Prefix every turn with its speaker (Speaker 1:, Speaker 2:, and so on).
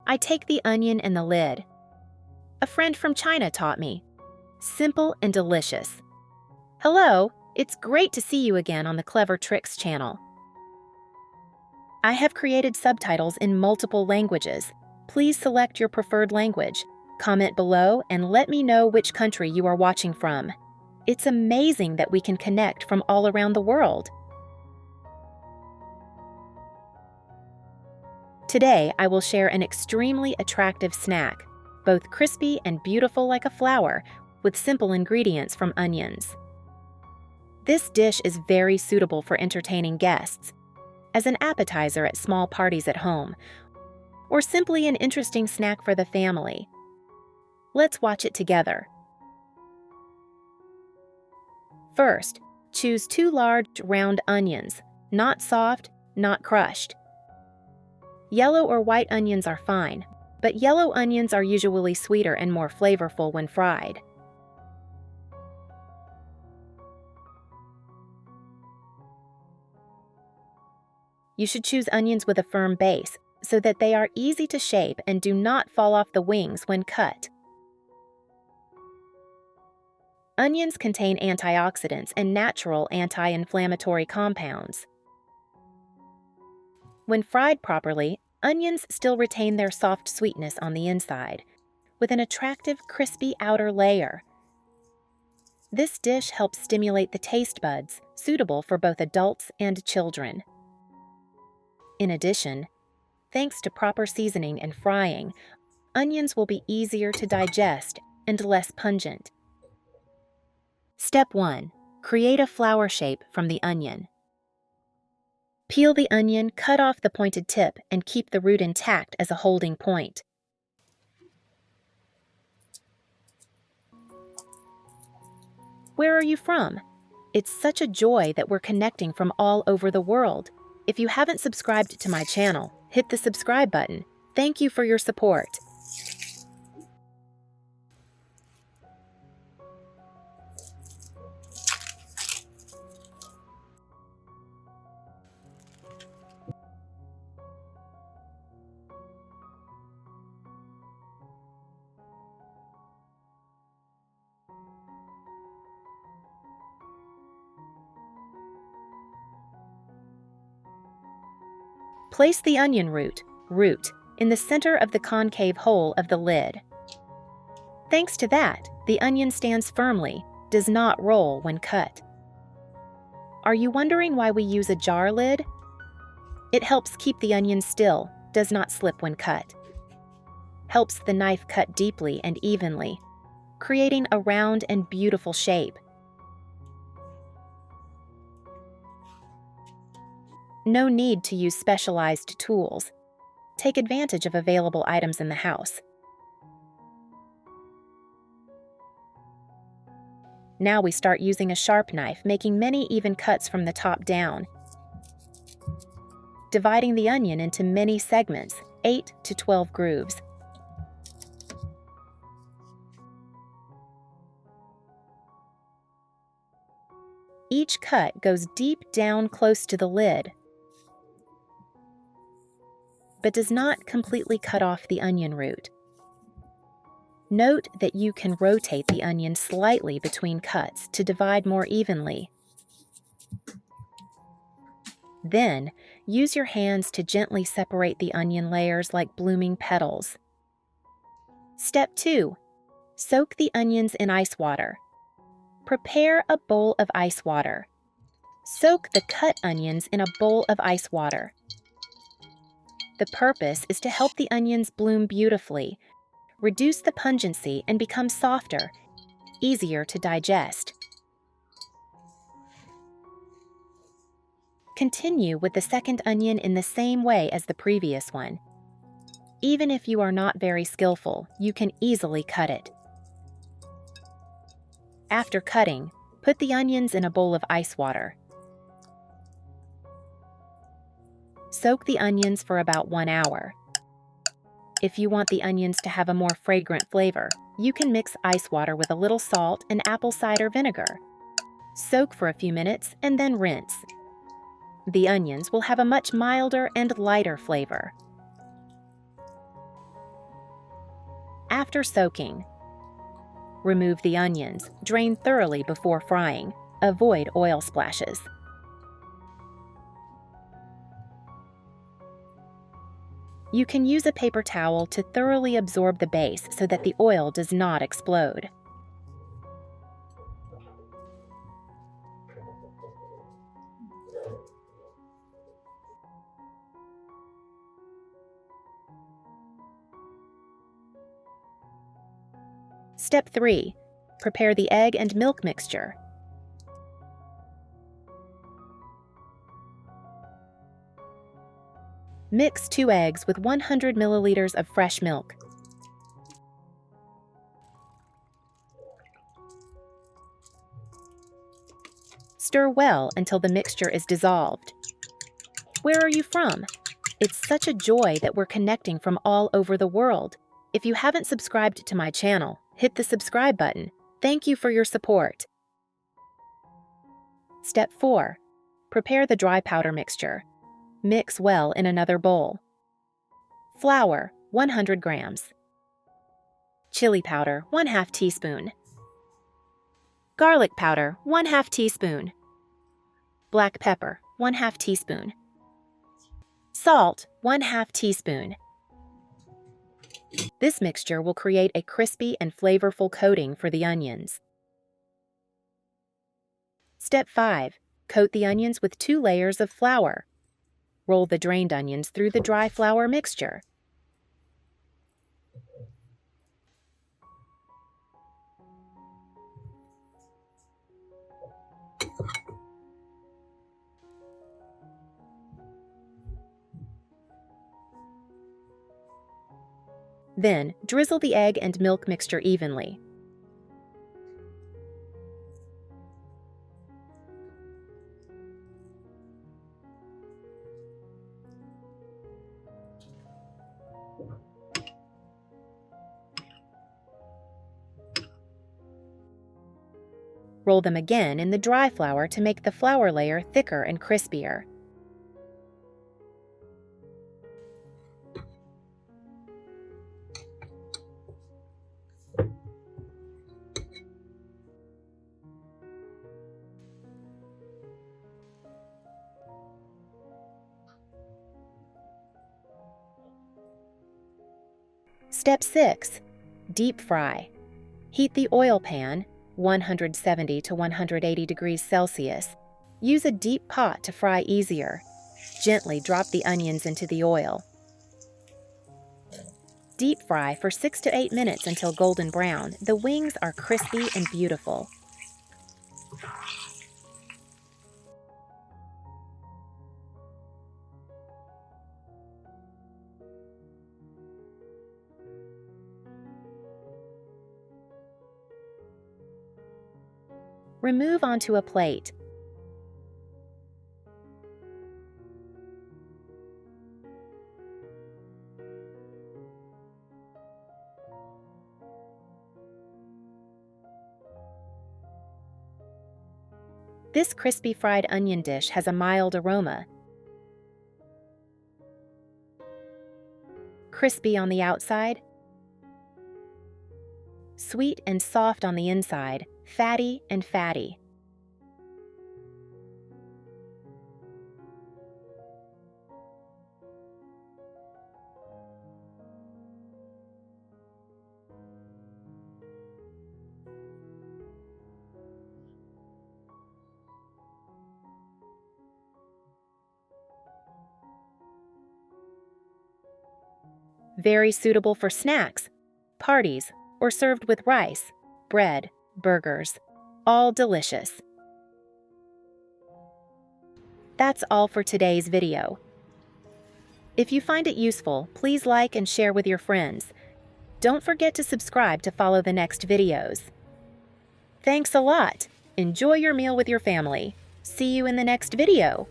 Speaker 1: I take the onion and the lid. A friend from China taught me. Simple and delicious. Hello, it's great to see you again on the Clever Tricks channel. I have created subtitles in multiple languages. Please select your preferred language. Comment below and let me know which country you are watching from. It's amazing that we can connect from all around the world. Today, I will share an extremely attractive snack, both crispy and beautiful like a flower, with simple ingredients from onions. This dish is very suitable for entertaining guests, as an appetizer at small parties at home, or simply an interesting snack for the family. Let's watch it together. First, choose 2 large round onions, not soft, not crushed. Yellow or white onions are fine, but yellow onions are usually sweeter and more flavorful when fried. You should choose onions with a firm base so that they are easy to shape and do not fall off the wings when cut. Onions contain antioxidants and natural anti-inflammatory compounds. When fried properly, onions still retain their soft sweetness on the inside, with an attractive, crispy outer layer. This dish helps stimulate the taste buds, suitable for both adults and children. In addition, thanks to proper seasoning and frying, onions will be easier to digest and less pungent. Step 1. Create a flower shape from the onion. Peel the onion, cut off the pointed tip, and keep the root intact as a holding point. Where are you from? It's such a joy that we're connecting from all over the world. If you haven't subscribed to my channel, hit the subscribe button. Thank you for your support. Place the onion root in the center of the concave hole of the lid. Thanks to that, the onion stands firmly, does not roll when cut. Are you wondering why we use a jar lid? It helps keep the onion still, does not slip when cut. Helps the knife cut deeply and evenly, creating a round and beautiful shape. No need to use specialized tools. Take advantage of available items in the house. Now we start using a sharp knife, making many even cuts from the top down. Dividing the onion into many segments, 8 to 12 grooves. Each cut goes deep down close to the lid, but does not completely cut off the onion root. Note that you can rotate the onion slightly between cuts to divide more evenly. Then, use your hands to gently separate the onion layers like blooming petals. Step 2. Soak the onions in ice water. Prepare a bowl of ice water. Soak the cut onions in a bowl of ice water. The purpose is to help the onions bloom beautifully, reduce the pungency, and become softer, easier to digest. Continue with the second onion in the same way as the previous one. Even if you are not very skillful, you can easily cut it. After cutting, put the onions in a bowl of ice water. Soak the onions for about 1 hour. If you want the onions to have a more fragrant flavor, you can mix ice water with a little salt and apple cider vinegar. Soak for a few minutes and then rinse. The onions will have a much milder and lighter flavor. after soaking. Remove the onions, drain thoroughly before frying. Avoid oil splashes. You can use a paper towel to thoroughly absorb the base so that the oil does not explode. Step 3. Prepare the egg and milk mixture. Mix 2 eggs with 100 milliliters of fresh milk. Stir well until the mixture is dissolved. Where are you from? It's such a joy that we're connecting from all over the world. If you haven't subscribed to my channel, hit the subscribe button. Thank you for your support. Step 4. Prepare the dry powder mixture. Mix well in another bowl. Flour, 100 grams. Chili powder, 1/2 teaspoon. Garlic powder, 1/2 teaspoon. Black pepper, 1/2 teaspoon. Salt, 1/2 teaspoon. This mixture will create a crispy and flavorful coating for the onions. Step 5. Coat the onions with 2 layers of flour. Roll the drained onions through the dry flour mixture. Then, drizzle the egg and milk mixture evenly. Roll them again in the dry flour to make the flour layer thicker and crispier. Step 6. Deep fry. Heat the oil pan, 170 to 180 degrees Celsius. Use a deep pot to fry easier. Gently drop the onions into the oil. Deep fry for 6 to 8 minutes until golden brown. The wings are crispy and beautiful. Remove onto a plate. This crispy fried onion dish has a mild aroma. Crispy on the outside, sweet and soft on the inside, fatty and fatty. Very suitable for snacks, parties, or served with rice, bread, burgers. All delicious. That's all for today's video. If you find it useful, please like and share with your friends. Don't forget to subscribe to follow the next videos. Thanks a lot. Enjoy your meal with your family. See you in the next video.